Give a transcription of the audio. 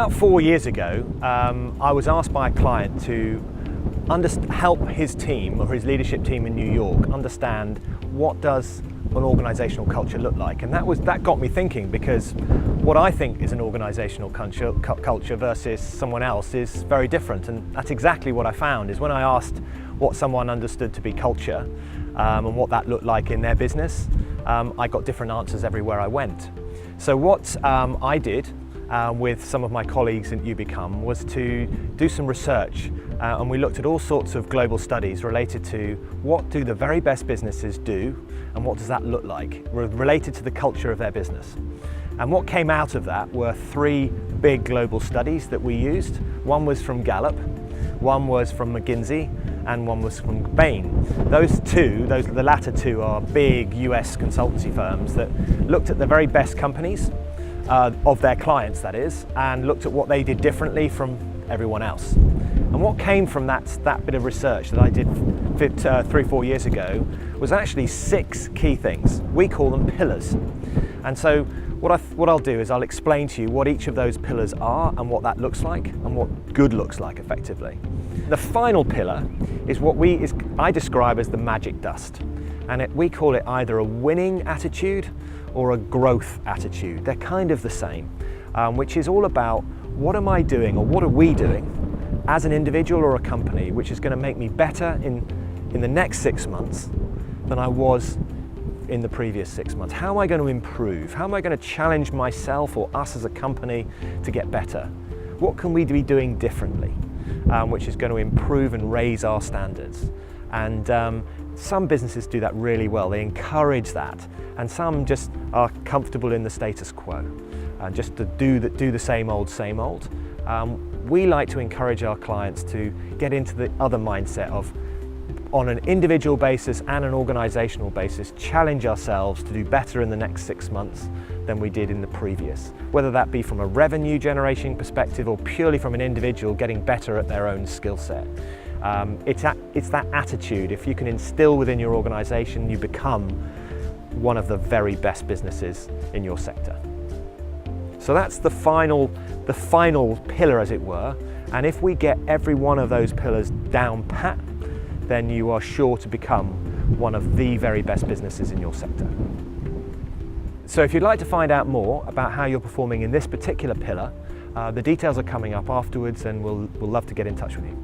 About 4 years ago, I was asked by a client to help his team or his leadership team in New York understand what does an organisational culture look like, and that got me thinking, because what I think is an organisational culture versus someone else is very different, and that's exactly what I found. Is when I asked what someone understood to be culture and what that looked like in their business, I got different answers everywhere I went. So what I did with some of my colleagues at UBecome was to do some research, and we looked at all sorts of global studies related to what do the very best businesses do and what does that look like related to the culture of their business. And what came out of that were 3 big global studies that we used. One was from Gallup, one was from McKinsey, and one was from Bain. The latter two are big US consultancy firms that looked at the very best companies of their clients, that is, and looked at what they did differently from everyone else. And what came from that bit of research that I did 3-4 years ago was actually 6 key things. We call them pillars. And so what I'll do is I'll explain to you what each of those pillars are and what that looks like and what good looks like effectively. The final pillar is what I describe as the magic dust. And we call it either a winning attitude or a growth attitude. They're kind of the same, which is all about what am I doing or what are we doing as an individual or a company which is going to make me better in the next 6 months than I was in the previous 6 months. How am I going to improve? How am I going to challenge myself or us as a company to get better? What can we be doing differently, which is going to improve and raise our standards? And some businesses do that really well. They encourage that, and some just are comfortable in the status quo, just to do the same old. We like to encourage our clients to get into the other mindset of, on an individual basis and an organisational basis, challenge ourselves to do better in the next 6 months than we did in the previous. Whether that be from a revenue generation perspective or purely from an individual getting better at their own skill set. It's that attitude. If you can instill within your organisation, you become one of the very best businesses in your sector. So that's the final pillar, as it were. And if we get every one of those pillars down pat, then you are sure to become one of the very best businesses in your sector. So if you'd like to find out more about how you're performing in this particular pillar, the details are coming up afterwards, and we'll love to get in touch with you.